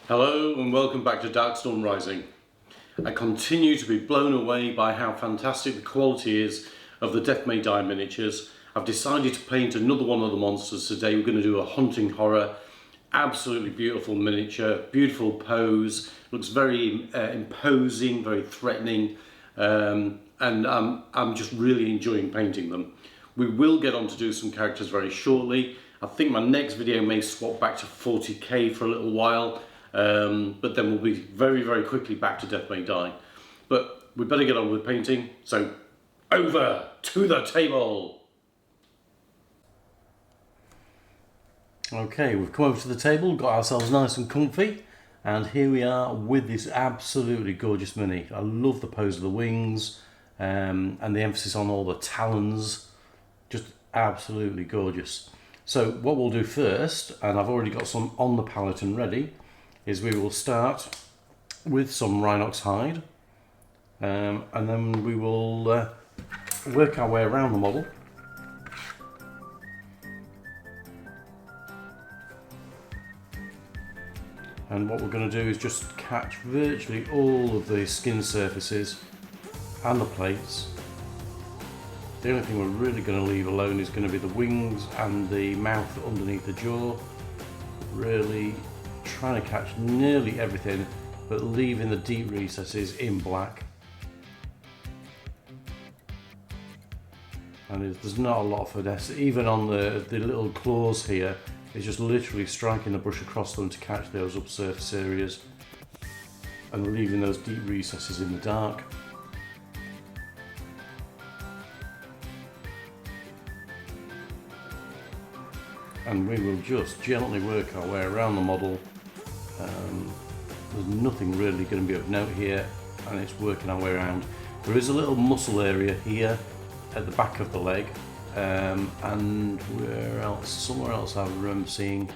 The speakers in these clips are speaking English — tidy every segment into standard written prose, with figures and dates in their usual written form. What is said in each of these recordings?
Hello and welcome back to Darkstorm Rising. I continue to be blown away by how fantastic the quality is of the Death May Die miniatures. I've decided to paint another one of the monsters today. We're going to do a hunting horror. Absolutely beautiful miniature, beautiful pose, looks very imposing, very threatening, and I'm just really enjoying painting them. We will get on to do some characters very shortly. I think my next video may swap back to 40k for a little while. But then we'll be very quickly back to Death May Die. But we better get on with painting, so over to the table! Okay, we've come over to the table, got ourselves nice and comfy, and here we are with this absolutely gorgeous mini. I love the pose of the wings, and the emphasis on all the talons, just absolutely gorgeous. So what we'll do first, and I've already got some on the palette and ready, is we will start with some Rhinox hide, and then we will work our way around the model. And what we're going to do is just catch virtually all of the skin surfaces and the plates. The only thing we're really going to leave alone is going to be the wings and the mouth underneath the jaw. Really trying to catch nearly everything, but leaving the deep recesses in black. And there's not a lot of finesse, even on the little claws here. It's just literally striking the brush across them to catch those upsurface areas and leaving those deep recesses in the dark. And we will just gently work our way around the model. There's nothing really going to be of note here, and it's working our way around. There is a little muscle area here at the back of the leg, and where else? Somewhere else I remember seeing.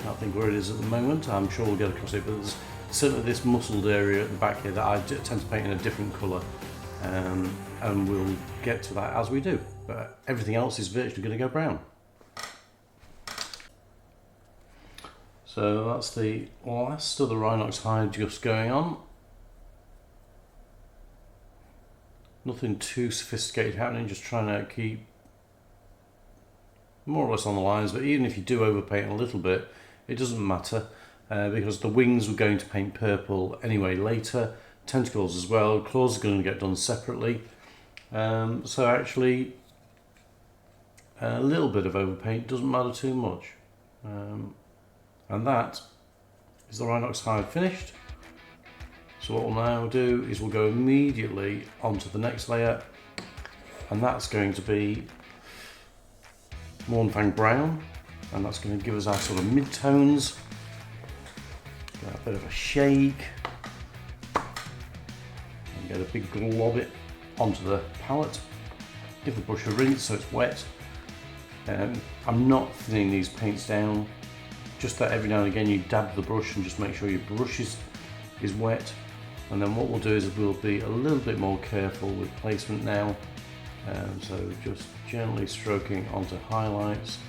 Can't think where it is at the moment. I'm sure we'll get across it, but there's certainly this muscled area at the back here that I tend to paint in a different colour, and we'll get to that as we do. But everything else is virtually going to go brown. So that's the last of the Rhinox hide just going on. Nothing too sophisticated happening, just trying to keep more or less on the lines, but even if you do overpaint a little bit, it doesn't matter, because the wings we're going to paint purple anyway later, tentacles as well, claws are going to get done separately, so actually a little bit of overpaint doesn't matter too much. And that is the Rhinox hide finished. So what we'll now do is we'll go immediately onto the next layer, and that's going to be Mournfang Brown, and that's going to give us our sort of mid-tones. Get a bit of a shake, and get a big glob it onto the palette. Give the brush a rinse so it's wet. I'm not thinning these paints down, just that every now and again you dab the brush and just make sure your brush is wet. And then what we'll do is we'll be a little bit more careful with placement now, so just gently stroking onto highlights.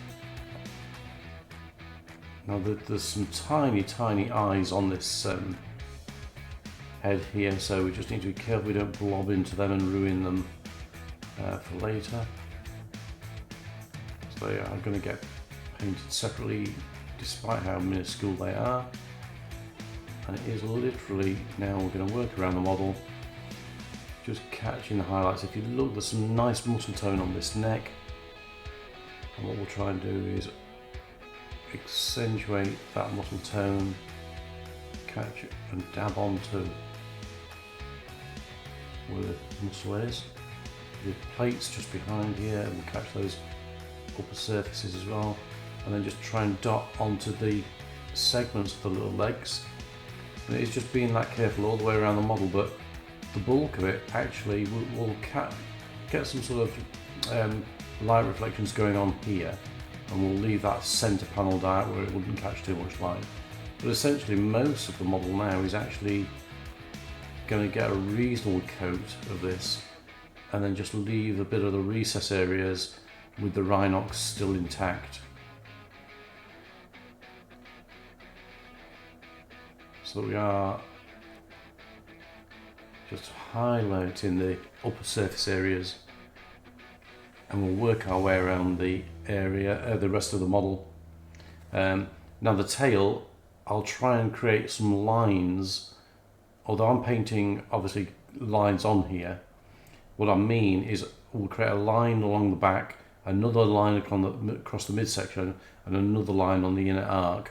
Now there's some tiny eyes on this head here, so we just need to be careful we don't blob into them and ruin them for later. So they are going to get painted separately despite how minuscule they are. And it is literally, now we're going to work around the model, just catching the highlights. If you look, there's some nice muscle tone on this neck, and what we'll try and do is accentuate that muscle tone, catch it and dab onto where the muscle is. The plates just behind here, and we'll catch those upper surfaces as well, and then just try and dot onto the segments of the little legs. And it's just being that careful all the way around the model, but the bulk of it actually will get some sort of light reflections going on here, and we'll leave that centre panel dark where it wouldn't catch too much light. But essentially most of the model now is actually going to get a reasonable coat of this, and then just leave a bit of the recess areas with the Rhinox still intact. So we are just highlighting the upper surface areas, and we'll work our way around the area, the rest of the model. Now the tail, I'll try and create some lines, although I'm painting obviously lines on here. What I mean is we'll create a line along the back, another line across the midsection, and another line on the inner arc.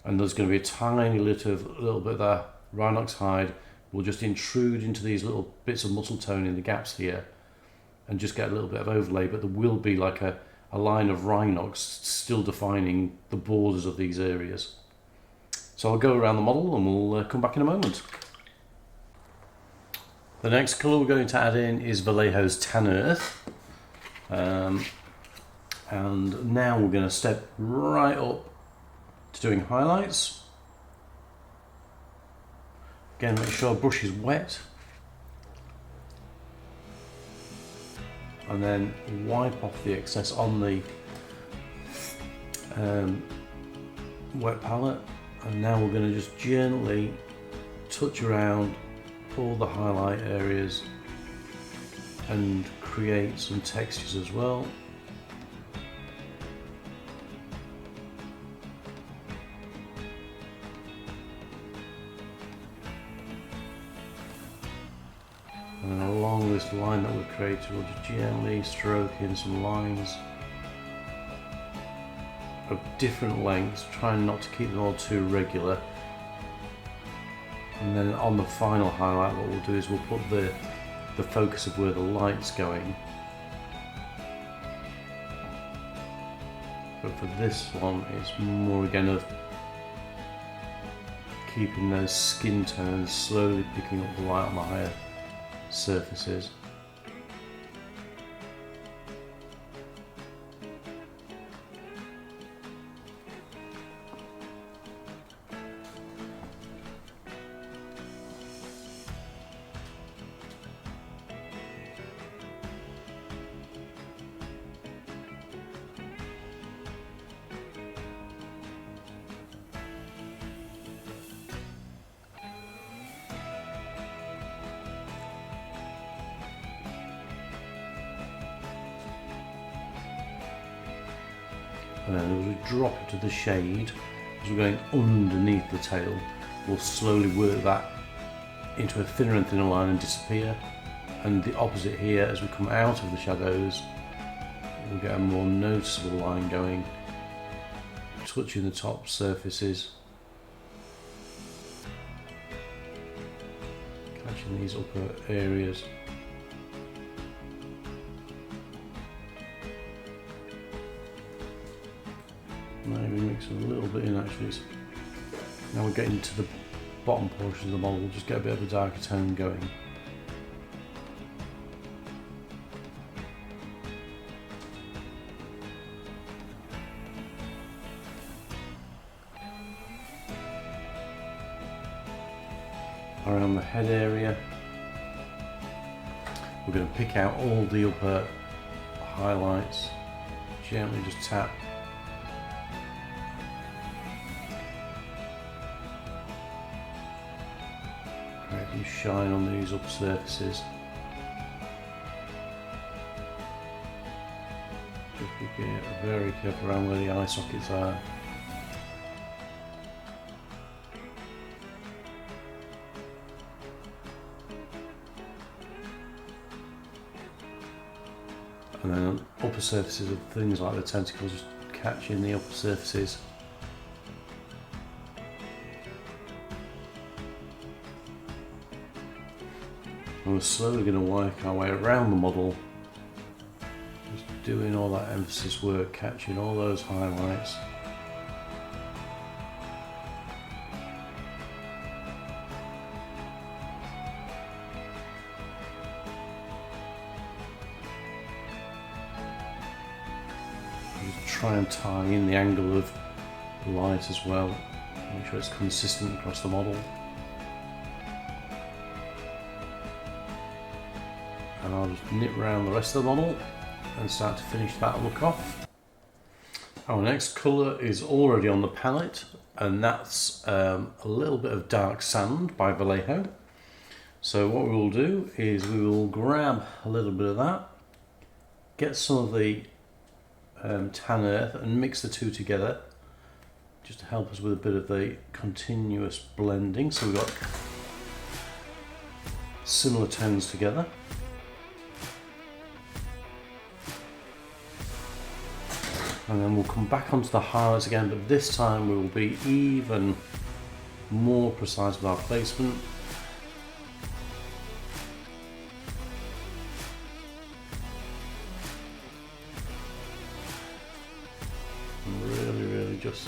And there's going to be a tiny little bit of the rhinox hide will just intrude into these little bits of muscle tone in the gaps here and just get a little bit of overlay, but there will be like a line of rhinox still defining the borders of these areas. So I'll go around the model and we'll come back in a moment. The next colour we're going to add in is Vallejo's Tan Earth. And now we're going to step right up to doing highlights. Again, make sure our brush is wet. And then wipe off the excess on the wet palette. And now we're going to just gently touch around all the highlight areas and create some textures as well. And then along this line that we've created, we'll just gently stroke in some lines of different lengths, trying not to keep them all too regular. And then on the final highlight, what we'll do is we'll put the focus of where the light's going. But for this one, it's more again of keeping those skin tones, slowly picking up the light on the higher surfaces. And then as we drop it to the shade, as we're going underneath the tail, we'll slowly work that into a thinner and thinner line and disappear. And the opposite here, as we come out of the shadows, we'll get a more noticeable line going, touching the top surfaces, catching these upper areas. Maybe mix a little bit in actually. Now we're getting to the bottom portion of the model, we'll just get a bit of a darker tone going. Around the head area, we're going to pick out all the upper highlights, gently just tap. Creating shine on these upper surfaces. Just be very careful around where the eye sockets are. And then on upper surfaces of things like the tentacles, just catching the upper surfaces. And we're slowly going to work our way around the model, just doing all that emphasis work, catching all those highlights. Try and tie in the angle of light as well, make sure it's consistent across the model. And I'll just nip around the rest of the model and start to finish that look off. Our next colour is already on the palette, and that's a little bit of dark sand by Vallejo. So what we will do is we will grab a little bit of that, get some of the tan earth and mix the two together just to help us with a bit of the continuous blending. So we've got similar tones together. And then we'll come back onto the highlights again, but this time we will be even more precise with our placement. And really just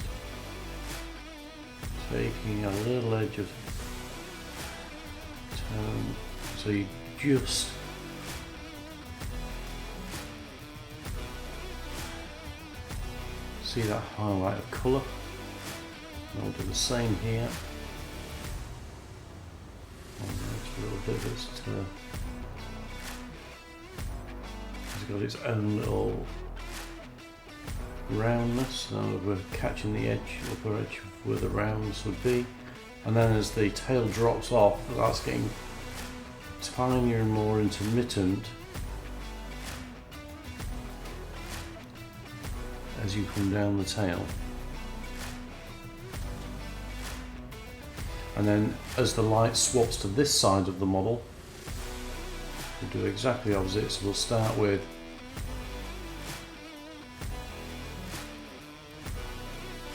taking a little edge of tone, so you just see that highlight of colour. And I'll do the same here. And the next little bit it's got its own little roundness. So we're catching the edge, upper edge of where the roundness would be. And then as the tail drops off, that's getting tinier and more intermittent as you come down the tail. And then as the light swaps to this side of the model, we'll do exactly the opposite. So we'll start with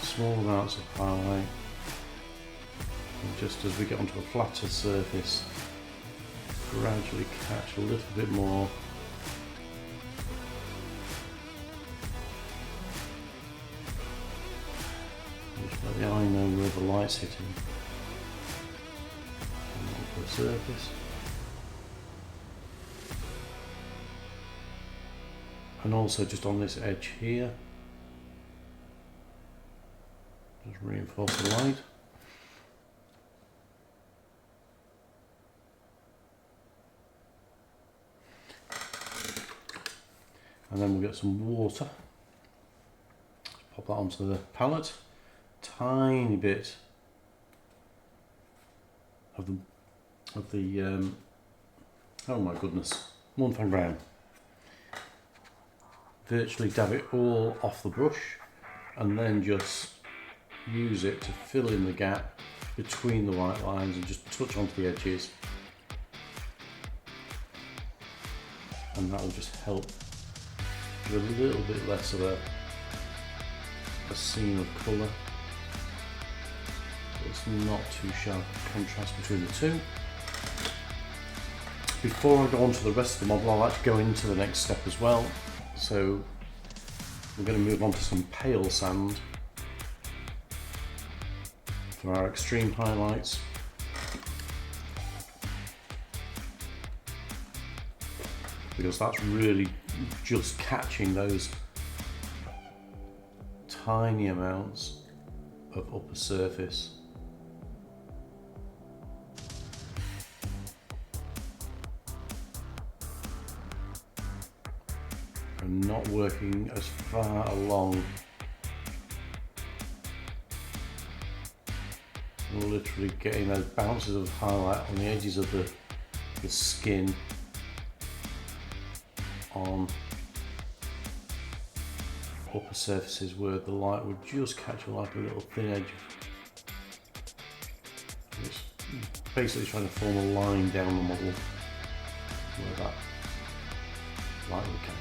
small amounts of highlight, and just as we get onto a flatter surface, gradually catch a little bit more. Just let the eye know where the light's hitting. And onto the surface. And also just on this edge here, just reinforce the light. And then we'll get some water. Just pop that onto the palette. Tiny bit of the oh my goodness, Monthan brown. Virtually dab it all off the brush, and then just use it to fill in the gap between the white lines and just touch onto the edges, and that will just help with a little bit less of a seam of colour. It's not too sharp a contrast between the two. Before I go on to the rest of the model, I'll actually go into the next step as well. So we're going to move on to some pale sand for our extreme highlights. Because that's really just catching those tiny amounts of upper surface. And not working as far along. Literally getting those bounces of highlight on the edges of the skin on upper surfaces where the light would just catch like a little thin edge. It's basically trying to form a line down the model where that light would catch.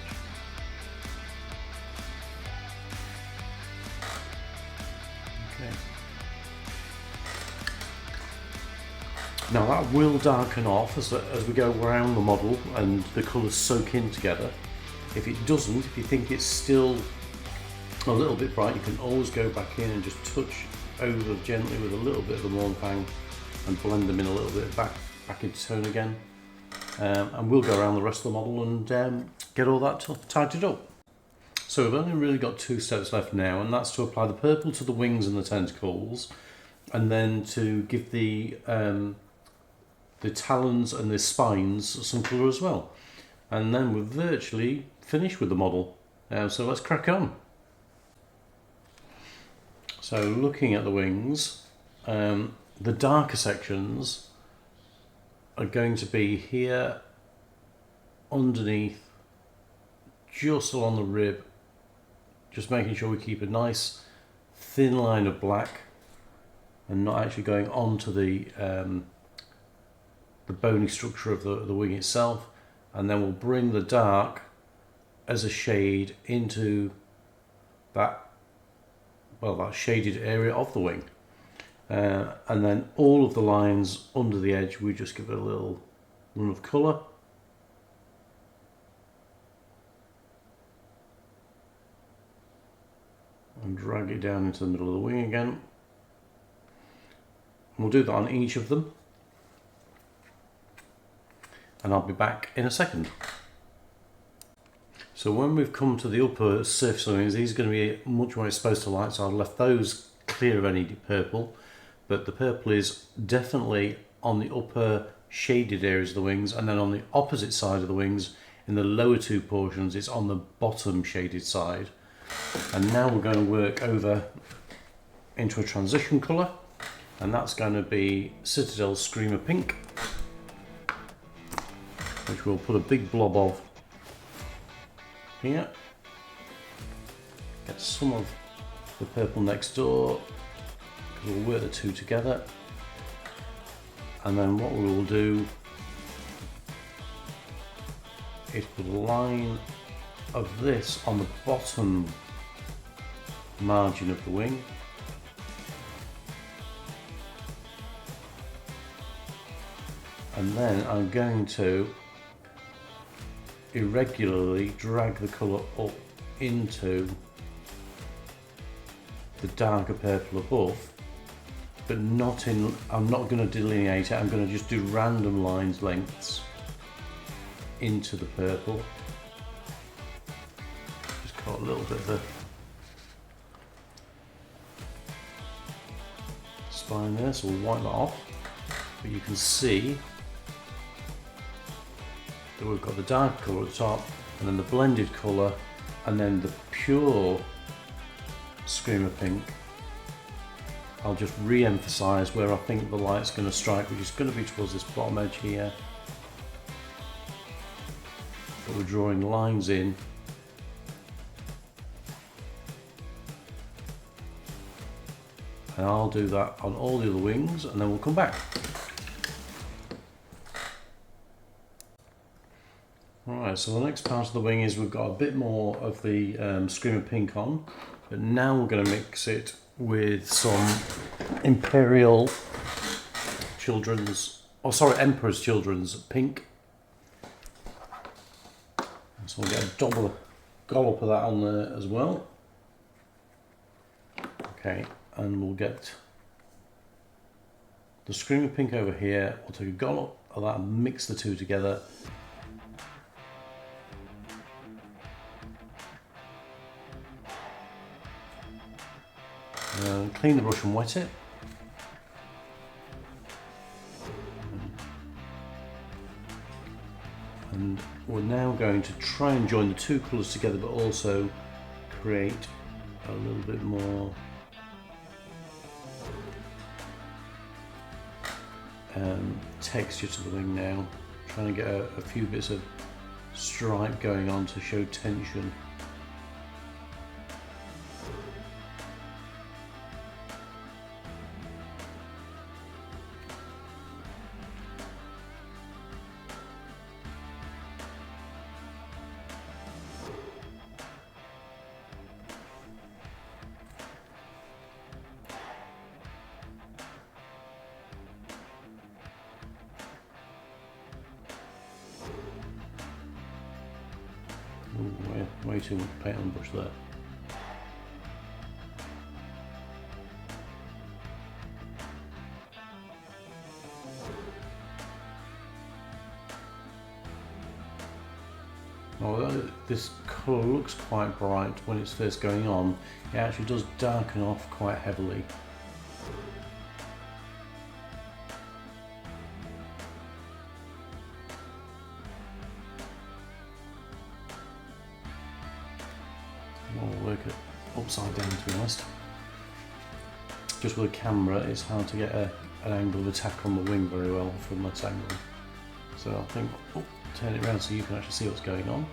Okay. Now that will darken off as we go around the model and the colours soak in together. If it doesn't, if you think it's still a little bit bright, you can always go back in and just touch over gently with a little bit of the Monthan and blend them in a little bit back into tone again. And we'll go around the rest of the model and get all that tidied up. So we've only really got two steps left now, and that's to apply the purple to the wings and the tentacles, and then to give the talons and the spines some colour as well. And then we're virtually finished with the model. So let's crack on. So looking at the wings, the darker sections are going to be here underneath, just along the rib, just making sure we keep a nice thin line of black and not actually going onto the bony structure of the wing itself. And then we'll bring the dark as a shade into that shaded area of the wing, and then all of the lines under the edge, we just give it a little run of colour, and drag it down into the middle of the wing again. And we'll do that on each of them, and I'll be back in a second. So when we've come to the upper surface of the wings, these are going to be much more exposed to light, so I've left those clear of any purple, but the purple is definitely on the upper shaded areas of the wings, and then on the opposite side of the wings, in the lower two portions, it's on the bottom shaded side. And now we're going to work over into a transition colour, and that's going to be Citadel Screamer Pink, which we'll put a big blob of here. Get some of the purple next door, because we'll work the two together. And then what we will do is put a line of this on the bottom margin of the wing. And then I'm going to irregularly drag the colour up into the darker purple above, but I'm not going to delineate it, I'm going to just do random lines, lengths into the purple. Just cut a little bit of the spine there, so we'll wipe that off, but you can see that we've got the dark colour at the top, and then the blended colour, and then the pure Screamer Pink. I'll just re-emphasise where I think the light's going to strike, which is going to be towards this bottom edge here. But we're drawing lines in. And I'll do that on all the other wings, and then we'll come back. Alright, so the next part of the wing is we've got a bit more of the Screamer Pink on, but now we're going to mix it with some Emperor's Children's Pink. So we'll get a double dollop of that on there as well. Okay, and we'll get the Screamer Pink over here. We'll take a dollop of that and mix the two together. Clean the brush and wet it. And we're now going to try and join the two colours together, but also create a little bit more texture to the wing now. Trying to get a few bits of stripe going on to show tension. Way too much paint on the brush there. Although this colour looks quite bright when it's first going on, it actually does darken off quite heavily. We'll work it upside down, to be honest. just with a camera it's hard to get an angle of attack on the wing very well from this angle. So I think, turn it around so you can actually see what's going on.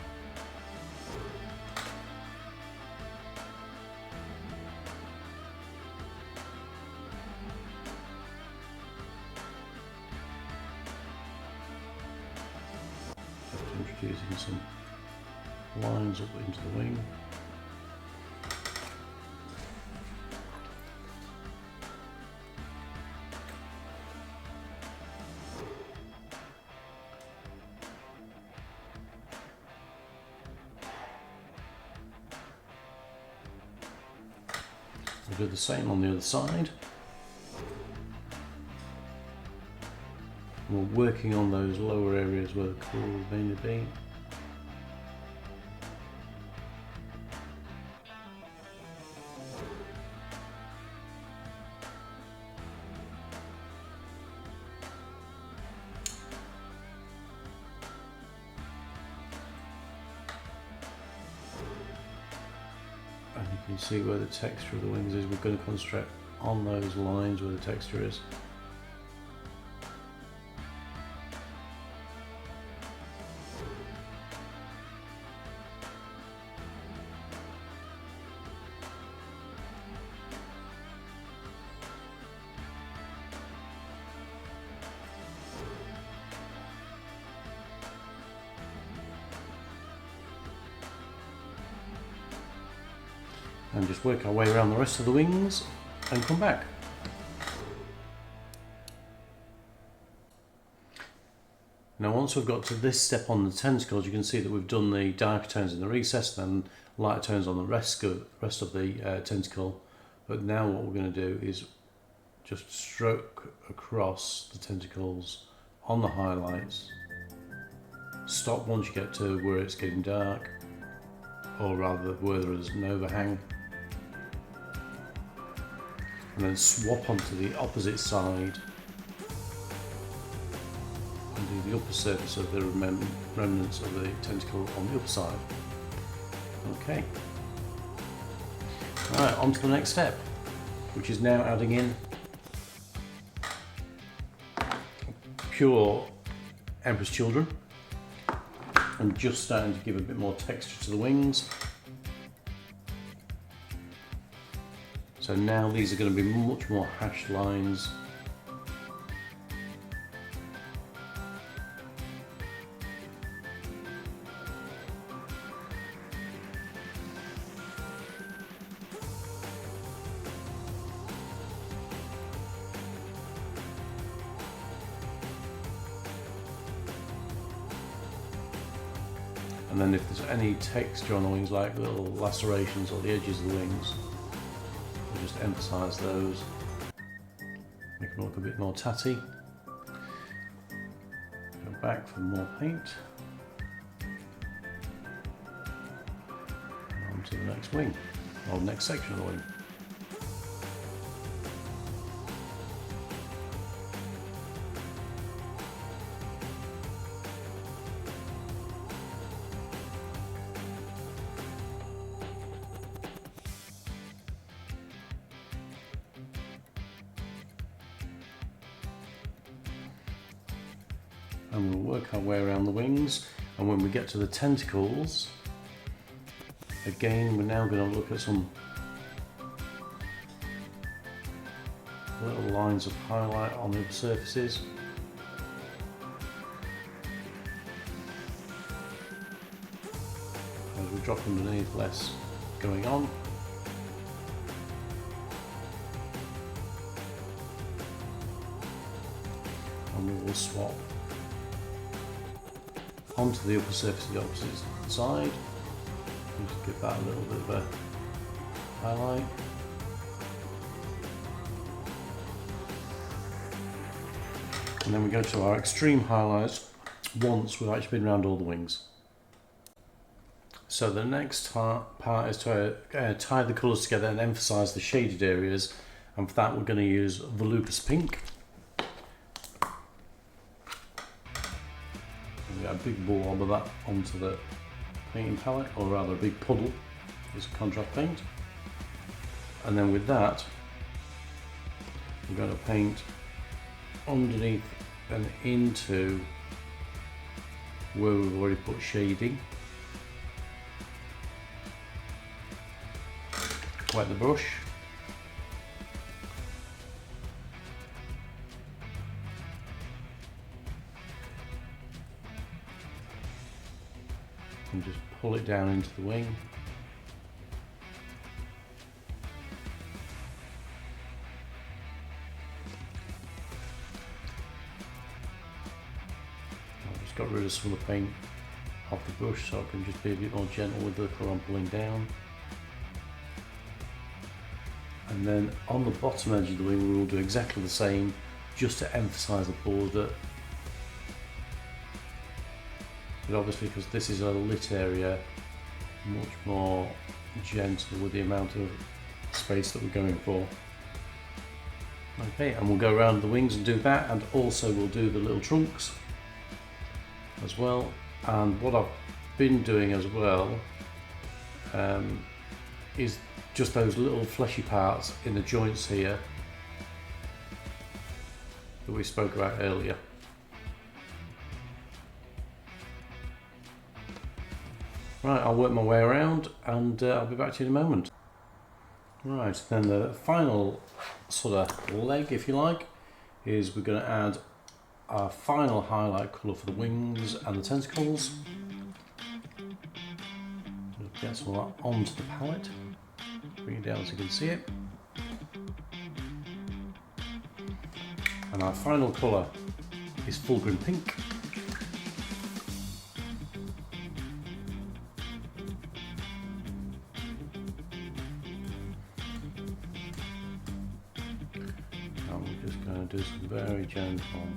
Just introducing some lines up into the wing. We'll do the same on the other side. We're working on those lower areas where the core will mainly be. And you can see where the texture of the wings is. We're going to concentrate on those lines where the texture is. And just work our way around the rest of the wings and come back. Now once we've got to this step on the tentacles, you can see that we've done the darker tones in the recess and then lighter tones on the rest of the tentacle. But now what we're going to do is just stroke across the tentacles on the highlights. Stop once you get to where it's getting dark, or rather where there is an overhang. And then swap onto the opposite side and do the upper surface of the remnants of the tentacle on the upper side. Okay. Alright, on to the next step, which is now adding in pure Emperor's Children and just starting to give a bit more texture to the wings. So now these are going to be much more hashed lines. And then if there's any texture on the wings, like little lacerations or the edges of the wings, we'll just emphasise those, make them look a bit more tatty. Go back for more paint. And on to the next wing, or next section of the wing. And we'll work our way around the wings, and when we get to the tentacles, again we're now going to look at some little lines of highlight on the surfaces. As we drop underneath, less going on. And we will swap onto the upper surface of the opposite side, and just give that a little bit of a highlight. And then we go to our extreme highlights once we've actually been around all the wings. So the next part is to tie the colours together and emphasise the shaded areas, and for that we're going to use Volupus Pink. A big blob of that onto the painting palette, or rather a big puddle is contrast paint. And then with that I'm going to paint underneath and into where we've already put shading. Wet the brush. And just pull it down into the wing. I've just got rid of some of the paint off the brush so I can just be a bit more gentle with the colour I'm pulling down. And then on the bottom edge of the wing we will do exactly the same, just to emphasise the border. But obviously, because this is a lit area, much more gentle with the amount of space that we're going for. Okay, and we'll go around the wings and do that, and also we'll do the little trunks as well. And what I've been doing as well is just those little fleshy parts in the joints here that we spoke about earlier. Right, I'll work my way around and I'll be back to you in a moment. Right, then the final sort of leg, if you like, is we're going to add our final highlight colour for the wings and the tentacles. Just get some of that onto the palette, bring it down so you can see it. And our final colour is fulgrim pink. Do some very gentle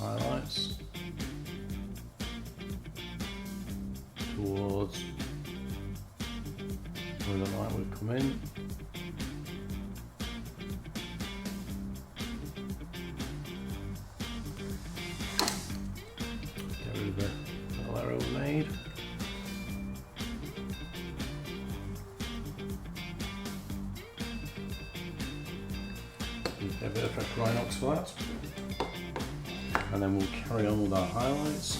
highlights towards where the light would come in. Get rid of the little arrow we made. A bit of fresh Rhinox for that, and then we'll carry on with our highlights.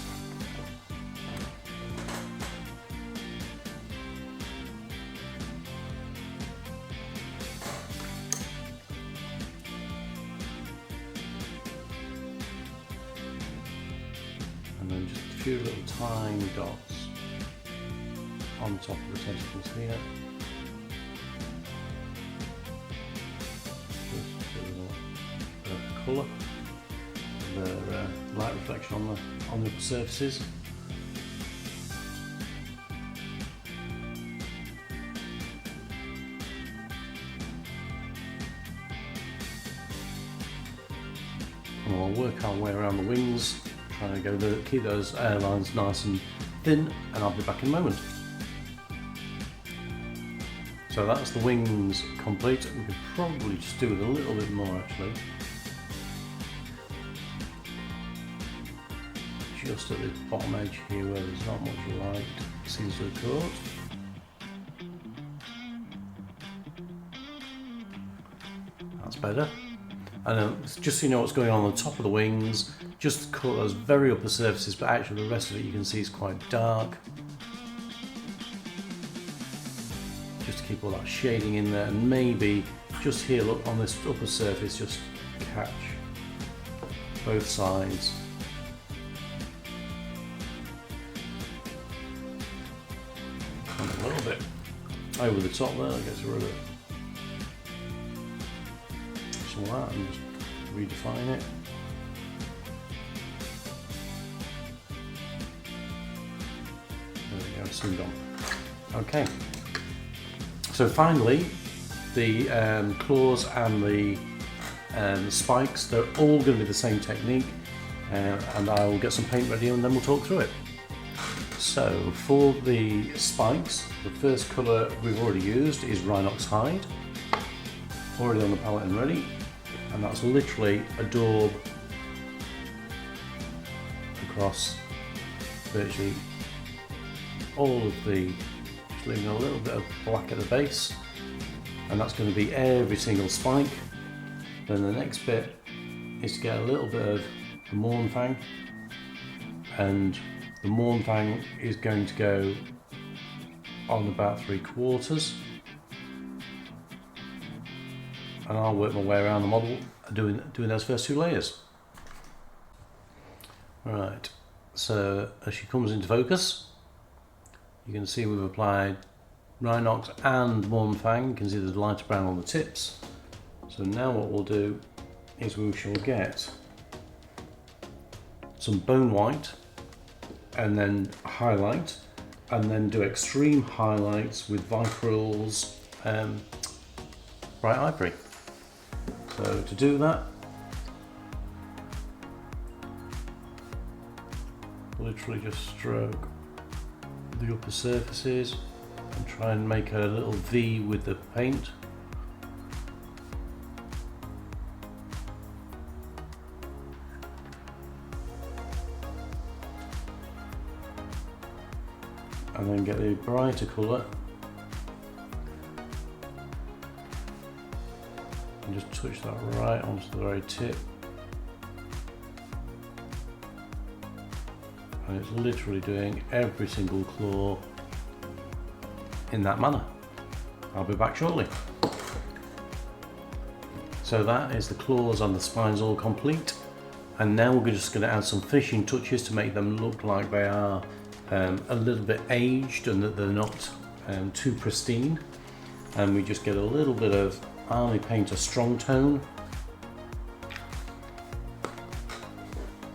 And then just a few little tiny dots on top of the tentacles here. Colour, the light reflection on the surfaces. And we'll work our way around the wings, trying to keep those airlines nice and thin, and I'll be back in a moment. So that's the wings complete. We could probably just do it a little bit more actually. Just at the bottom edge here where there's not much light seems to have caught. That's better. And then just so you know what's going on the top of the wings, just the colours very upper surfaces, but actually the rest of it you can see is quite dark. Just to keep all that shading in there, and maybe just here, look, on this upper surface, just catch both sides. A little bit over the top there, that gets rid of it. Some of that and just redefine it. There we go, soon done. Okay, so finally the claws and the spikes, they're all going to be the same technique, and I will get some paint ready and then we'll talk through it. So for the spikes, the first colour we've already used is Rhinox Hide, already on the palette and ready, and that's literally a daub across virtually all of the, just leaving a little bit of black at the base, and that's going to be every single spike. Then the next bit is to get a little bit of the Mornfang, and the Mornfang is going to go on about 3/4, and I'll work my way around the model doing those first 2 layers. Right, so as she comes into focus, you can see we've applied Rhinox and Mornfang. You can see there's lighter brown on the tips. So now what we'll do is we shall get some bone white and then highlight, and then do extreme highlights with Vicryl's bright ivory. So to do that, literally just stroke the upper surfaces and try and make a little V with the paint. And then get the brighter colour and just touch that right onto the very tip. And it's literally doing every single claw in that manner. I'll be back shortly. So that is the claws and the spines all complete, and now we're just going to add some finishing touches to make them look like they are a little bit aged and that they're not too pristine. And we just get a little bit of Army Painter Strong Tone,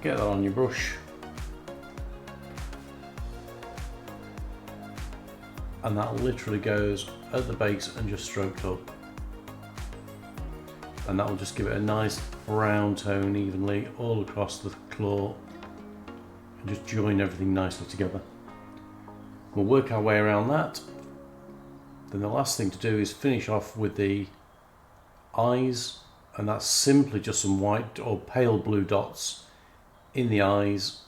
get that on your brush, and that literally goes at the base and just stroked up, and that will just give it a nice brown tone evenly all across the claw and just join everything nicely together. We'll work our way around that. Then the last thing to do is finish off with the eyes, and that's simply just some white or pale blue dots in the eyes,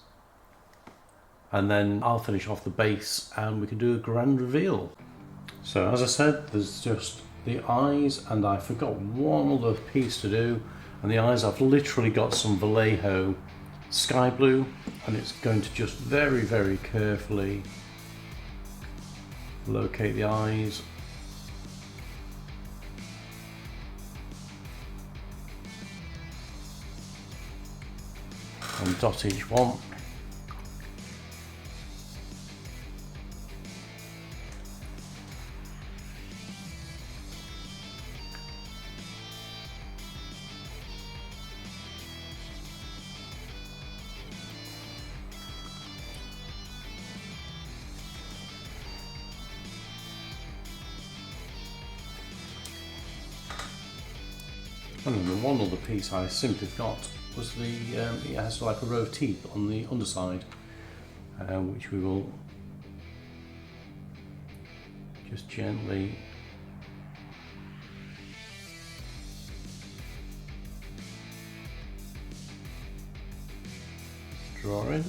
and then I'll finish off the base and we can do a grand reveal. So as I said, there's just the eyes, and I forgot one other piece to do, and the eyes I've literally got some Vallejo sky blue, and it's going to just very, very carefully locate the eyes. And dot each one. And then the one other piece I simply forgot was the, it has like a row of teeth on the underside, which we will just gently draw in.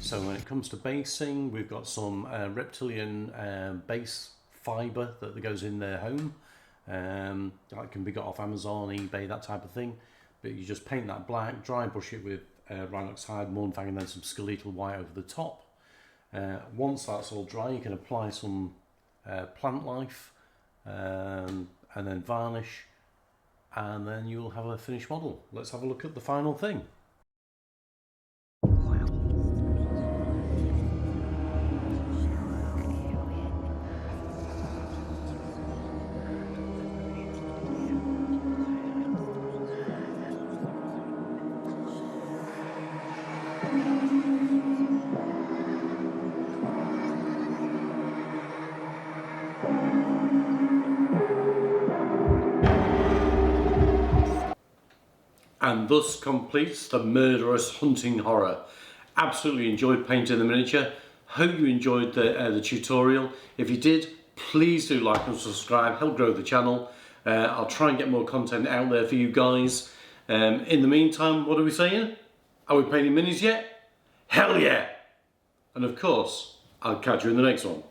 So when it comes to basing, we've got some reptilian base fibre that goes in their home. That can be got off Amazon, eBay, that type of thing. But you just paint that black, dry brush it with Rhinox hide, Mornfang, and then some skeletal white over the top. Once that's all dry, you can apply some plant life and then varnish, and then you'll have a finished model. Let's have a look at the final thing. And thus completes the murderous hunting horror. Absolutely enjoyed painting the miniature. Hope you enjoyed the tutorial. If you did, please do like and subscribe, help grow the channel. I'll try and get more content out there for you guys. In the meantime, what are we saying? Are we painting minis yet? Hell yeah! And of course, I'll catch you in the next one.